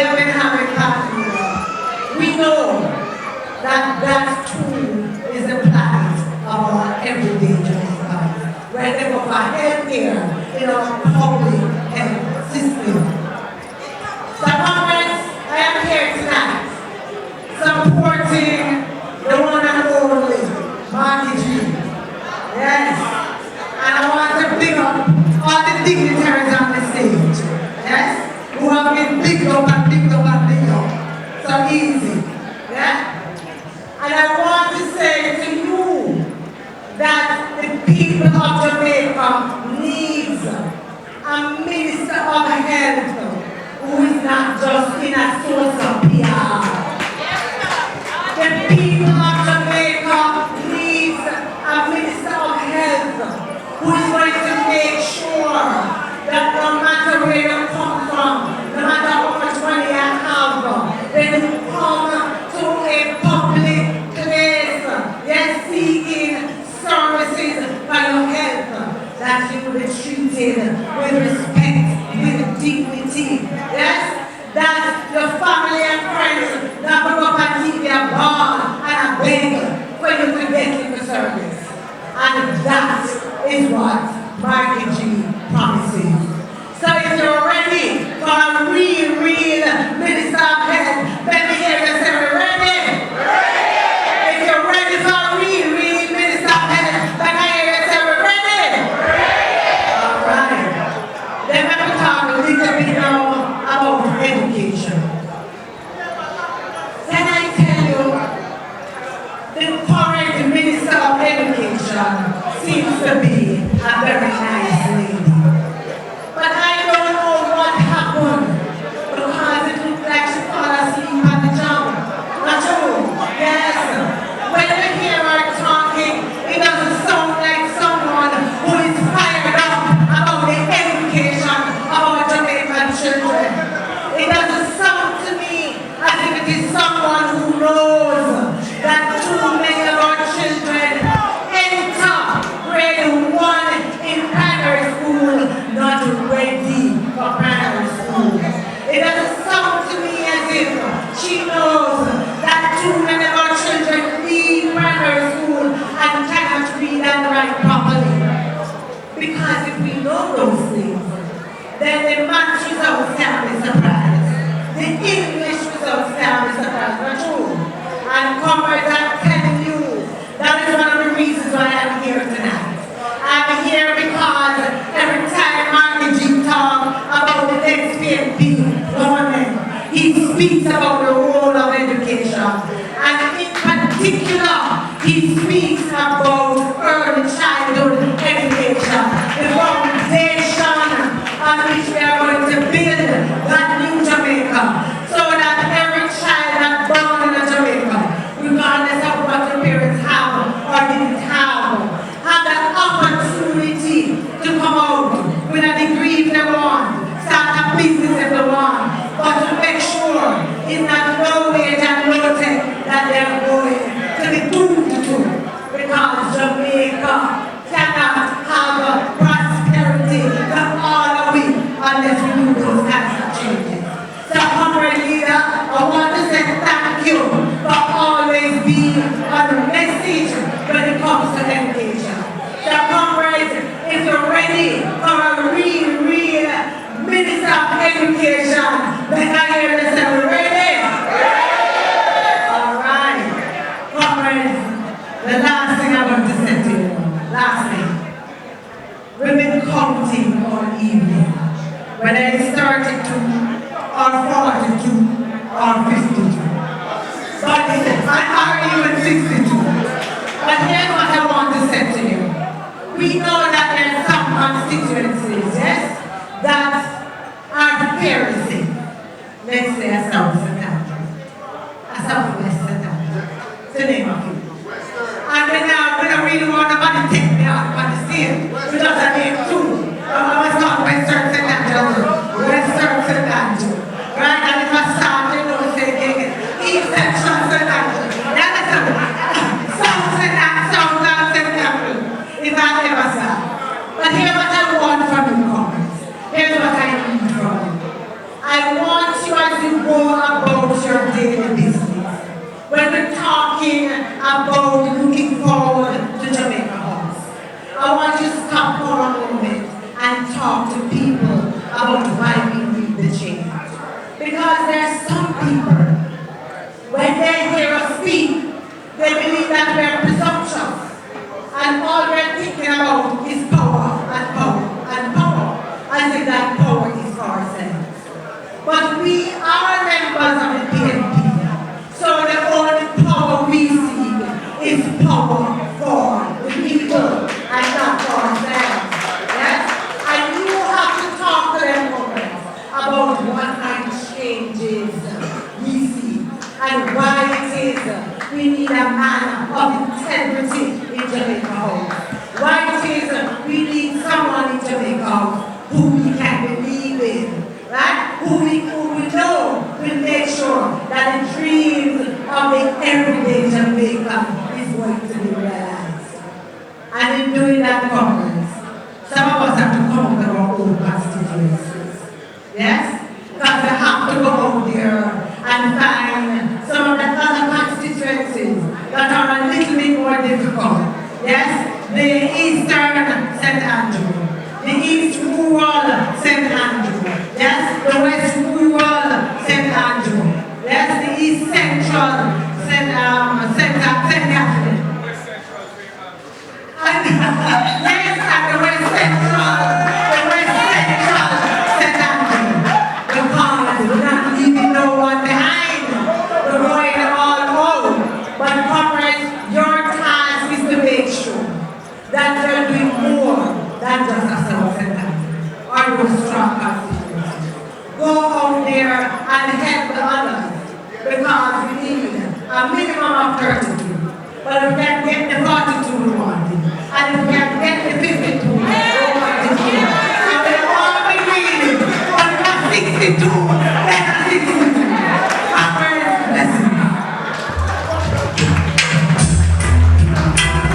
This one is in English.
have been having parties. We know that that too is a plight of our everyday Jamaicans. Where they go for healthcare in our public health system. So, Congress, I am here tonight supporting the one and only Marty G. Yes. And I want to big up all the dignitaries on the stage. Yes. Who have been bigged up and bigged up and bigged up. So easy. Yeah. And I want to say to you that the people of Jamaica needs a minister of health who is not just in a source of PR. The people of Jamaica needs a minister of health who is going to make sure that no matter where you come from, no matter how much money you have, when you come to a public place, yes, seeking services for your health, that you will be treated with respect, with dignity, yes? That your family and friends not go up and give you a ball and a beg for you to get into service. And that is what Marty G promises. So if you're ready for a real minister of health, let me hear you say, we're ready. If you're ready for a real minister of health, let me hear you say, we're ready. All right. Then let me talk a little bit now about education. Can I tell you, the current minister of education seems to be a very nice lady. But I don't know what happened because it looked like she fell asleep at the job. Not true? Yes. When you hear her talking, it doesn't sound like someone who is fired up about the education of our Jamaican children. It doesn't sound to me as if it is someone who knows that too many of our children enter grade 1 in primary school not ready for primary school. It doesn't sound to me as if she knows that too many of our children leave primary school and cannot read and write properly. Because if we know those things, then the math results can be surprised. The English results can be surprised. Not true. And comrades, I'm telling you, that is one of the reasons why I'm here tonight. I'm here because every time Marty G talks about the next PNP government, he speaks about the role of education. And in particular, he speaks about early childhood education, the foundation on which we are going to build that new Jamaica, so that every child that's born in Jamaica, regardless of what your parents have or didn't have that opportunity to come out with a degree if they want, start a business if they want, but to make sure it's not low wage and low tech that they're going to be doomed to, because Jamaica cannot have prosperity for all of it unless we do those kinds of changes. So, comrade leader, I want to say thank you for always being on the message when it comes to education. So, comrades, if you're ready for a real minister of education, then I hear you say, we're ready? All right. Comrades, the last thing I want to say to you, last thing. We've been counting all evening, whether it's 32 or 42 or 52. But I even 62. But here's what I want to say to you. We know that there are some constituencies, yes, that are very safe. Let's say a South Sudan, a Southwest Sudan, the name of it. And then we don't really want nobody to take me out on the scene. We just a name too. I was called Western Sudan, Western Sudan. Right? And if I start, you know, saying East Central Sudan. South Sudan, South Sudan. If I ever start. But here's what I want from you, comrades. Here's what I need from you. I want you as you go daily business. When we're talking about looking forward to Jamaica House, I want you to stop for a moment and talk to people about why we need the change. Because there are some people, when they hear us speak, they believe that we're presumptuous. And all we're thinking about is power and power and power. As if that power is for ourselves. But we are members of the PNP. So the only power we seek is power for the people and not for ourselves. Yes? And you have to talk to them about what kind of changes we see and why it is we need a man of integrity in Jamaica House. Why it is we need someone in Jamaica House who we can believe in, right? Who we know will make sure that the dreams of the everyday Jamaican is going to be realized. And in doing that, Congress, some of us have to come up with our own constituencies. Yes? Because we have to go out there and find some of the other constituencies that are a little bit more difficult. Yes? The Eastern St. Andrew. The East Rural St. Andrew. Yes, the West Rural St. Andrew. Yes, the East Central St. Catherine. Yes, and the West Central St. Andrew. Because we're not leaving no one behind. We're going all out. But comrades, your task is to make sure that you're doing more than just a self-centered or a strong constituency. Go out there and help the others because we need a minimum of 32. But if we can get the 42 we want, and if we can get the 52 we want, and we all be needing 162